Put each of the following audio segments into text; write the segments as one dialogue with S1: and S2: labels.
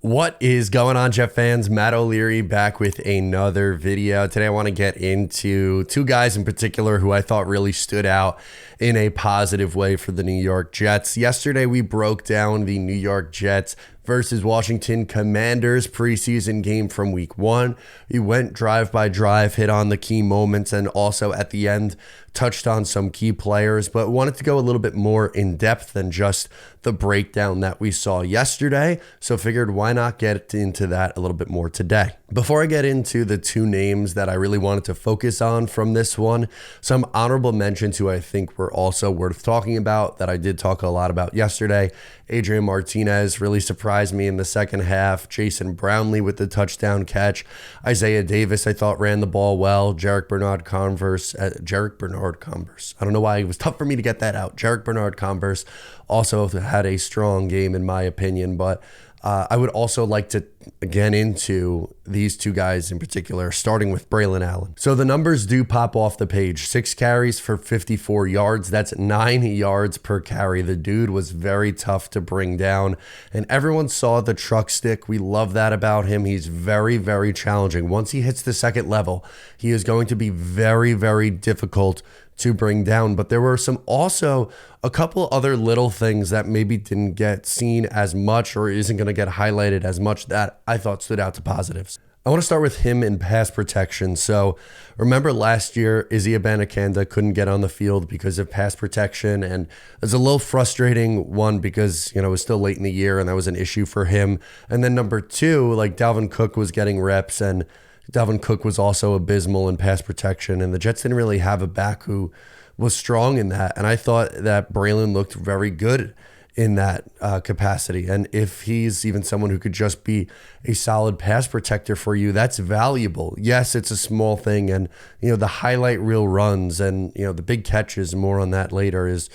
S1: What is going on, Jet fans? Matt O'Leary back with another video. Today I want to get into two guys in particular who I thought really stood out in a positive way for the New York Jets. Yesterday we broke down the New York Jets versus Washington Commanders preseason game from week 1. We went drive by drive, hit on the key moments, and also at the end touched on some key players, but wanted to go a little bit more in depth than just the breakdown that we saw yesterday. So figured why not get into that a little bit more today. Before I get into the two names that I really wanted to focus on from this one, some honorable mentions who I think were also worth talking about that I did talk a lot about yesterday. Adrian Martinez really surprised me in the second half. Jason Brownlee with the touchdown catch. Isaiah Davis, I thought, ran the ball well. Jarek Bernard Converse. I don't know why it was tough for me to get that out. Jarek Bernard Converse also had a strong game in my opinion, but I would also like to get into these two guys in particular, starting with Braelon Allen. So the numbers do pop off the page. 6 carries for 54 yards. That's 9 yards per carry. The dude was very tough to bring down, and everyone saw the truck stick. We love that about him. He's very, very challenging. Once he hits the second level, he is going to be very, very difficult to bring down. But there were also a couple other little things that maybe didn't get seen as much or isn't going to get highlighted as much that I thought stood out to positives. I want to start with him in pass protection. So remember last year, Izzy Abanikanda couldn't get on the field because of pass protection, and it's a little frustrating one because, it was still late in the year and that was an issue for him. And then number 2, like Dalvin Cook was getting reps, and Dalvin Cook was also abysmal in pass protection, and the Jets didn't really have a back who was strong in that. And I thought that Braelon looked very good in that capacity. And if he's even someone who could just be a solid pass protector for you, that's valuable. Yes, it's a small thing, and the highlight reel runs and the big catches, more on that later, is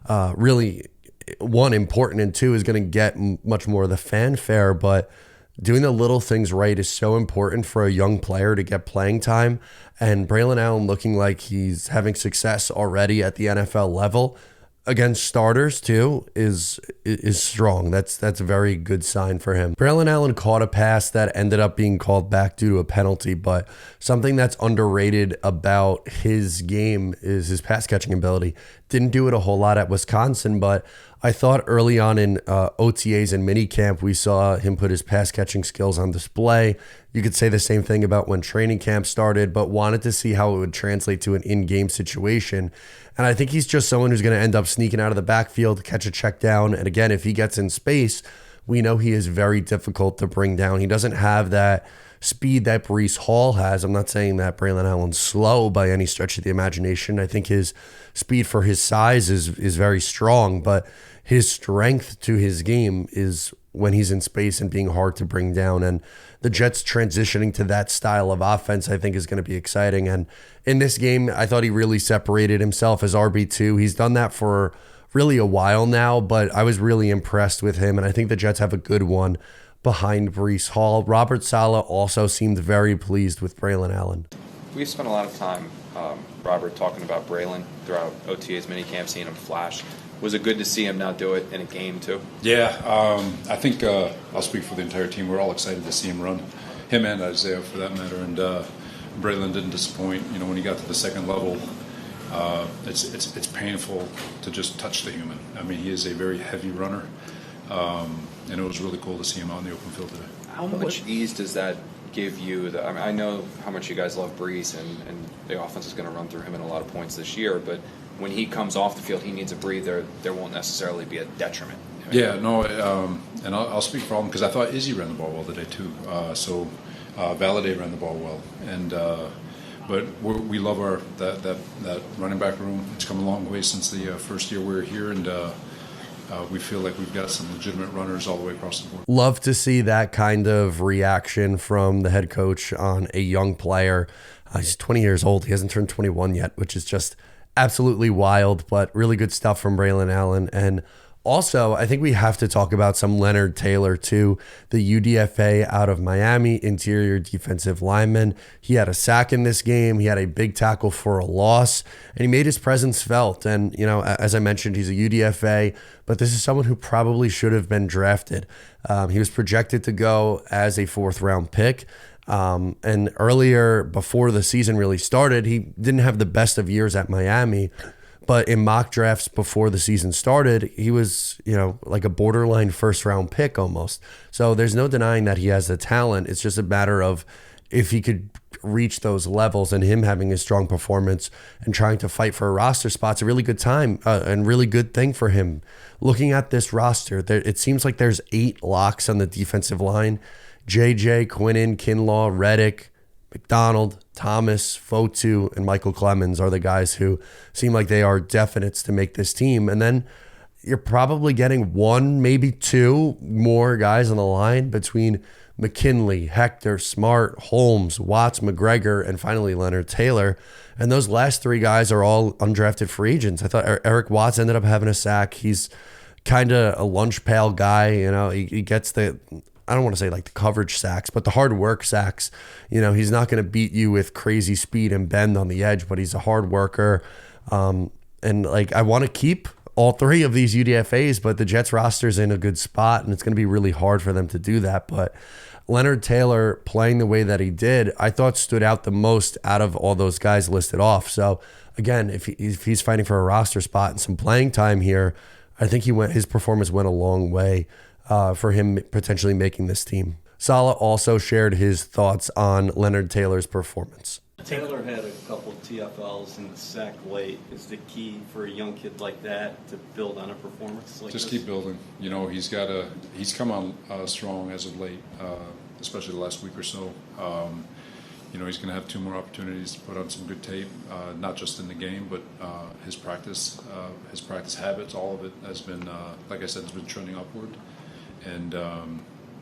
S1: really one important, and 2 is going to get much more of the fanfare. But doing the little things right is so important for a young player to get playing time. And Braelon Allen looking like he's having success already at the NFL level against starters too is strong. That's a very good sign for him. Braelon Allen caught a pass that ended up being called back due to a penalty, but something that's underrated about his game is his pass catching ability. Didn't do it a whole lot at Wisconsin, but I thought early on in OTAs and minicamp, we saw him put his pass catching skills on display. You could say the same thing about when training camp started, but wanted to see how it would translate to an in-game situation. And I think he's just someone who's going to end up sneaking out of the backfield, catch a check down. And again, if he gets in space, we know he is very difficult to bring down. He doesn't have that speed that Breece Hall has. I'm not saying that Braelon Allen's slow by any stretch of the imagination. I think his speed for his size is very strong, but his strength to his game is when he's in space and being hard to bring down. And the Jets transitioning to that style of offense, I think, is going to be exciting. And in this game, I thought he really separated himself as RB2. He's done that for really a while now, but I was really impressed with him. And I think the Jets have a good one behind Breece Hall. Robert Saleh also seemed very pleased with Braelon Allen.
S2: We've spent a lot of time, Robert, talking about Braelon throughout OTA's minicamp, seeing him flash. Was it good to see him now do it in a game too?
S3: Yeah, I think I'll speak for the entire team. We're all excited to see him run, him and Isaiah for that matter. And Braelon didn't disappoint. When he got to the second level, it's painful to just touch the human. I mean, he is a very heavy runner, and it was really cool to see him out in the open field today.
S2: How much ease does that give you? I know how much you guys love Breece, and the offense is going to run through him in a lot of points this year, but when he comes off the field, he needs a breather. There won't necessarily be a detriment.
S3: Yeah, no, and I'll speak for all of them because I thought Izzy ran the ball well today too. So Valaday ran the ball well, and but we love that running back room. It's come a long way since the first year we were here, and we feel like we've got some legitimate runners all the way across the board.
S1: Love to see that kind of reaction from the head coach on a young player. He's 20 years old. He hasn't turned 21 yet, which is just absolutely wild, but really good stuff from Braelon Allen. And Also, I think we have to talk about some Leonard Taylor too, the UDFA out of Miami, interior defensive lineman. He had a sack in this game. He had a big tackle for a loss, and he made his presence felt. And, you know, as I mentioned, he's a UDFA, but this is someone who probably should have been drafted. He was projected to go as a fourth-round pick. And earlier, before the season really started, he didn't have the best of years at Miami. But in mock drafts before the season started, he was, you know, like a borderline first-round pick almost. So there's no denying that he has the talent. It's just a matter of if he could reach those levels, and him having a strong performance and trying to fight for a roster spot's a really good time and really good thing for him. Looking at this roster, it seems like there's 8 locks on the defensive line. JJ, Quinnen, Kinlaw, Reddick, McDonald, Thomas, Fotu, and Michael Clemens are the guys who seem like they are definites to make this team. And then you're probably getting 1, maybe 2 more guys on the line between McKinley, Hector, Smart, Holmes, Watts, McGregor, and finally Leonard Taylor. And those last 3 guys are all undrafted free agents. I thought Eric Watts ended up having a sack. He's kind of a lunch pail guy. You know, he gets the, I don't want to say like the coverage sacks, but the hard work sacks. You know, he's not going to beat you with crazy speed and bend on the edge, but he's a hard worker. And like, I want to keep all 3 of these UDFAs, but the Jets roster's in a good spot, and it's going to be really hard for them to do that. But Leonard Taylor playing the way that he did, I thought stood out the most out of all those guys listed off. So again, if he's fighting for a roster spot and some playing time here, I think his performance went a long way for him potentially making this team. Saleh also shared his thoughts on Leonard Taylor's performance.
S4: Taylor had a couple TFLs and the sack late. Is the key for a young kid like that to build on a performance like
S3: Just
S4: this?
S3: keep building. You know, he's come on strong as of late, especially the last week or so. You know, he's going to have 2 more opportunities to put on some good tape, not just in the game, but his practice habits, all of it has been, like I said, has been trending upward. And,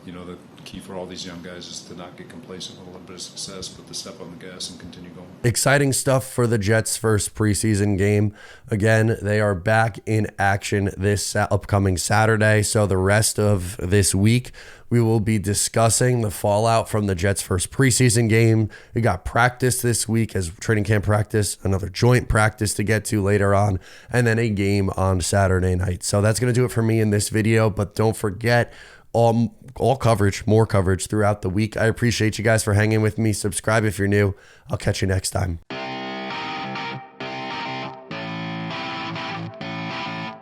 S3: you know, the key for all these young guys is to not get complacent with a little bit of success, but to step on the gas and continue going.
S1: Exciting stuff for the Jets' first preseason game. Again, they are back in action this upcoming Saturday. So the rest of this week, we will be discussing the fallout from the Jets' first preseason game. We got practice this week as training camp practice, another joint practice to get to later on, and then a game on Saturday night. So that's going to do it for me in this video, but don't forget, all coverage, more coverage throughout the week. I appreciate you guys for hanging with me. Subscribe if you're new. I'll catch you next time.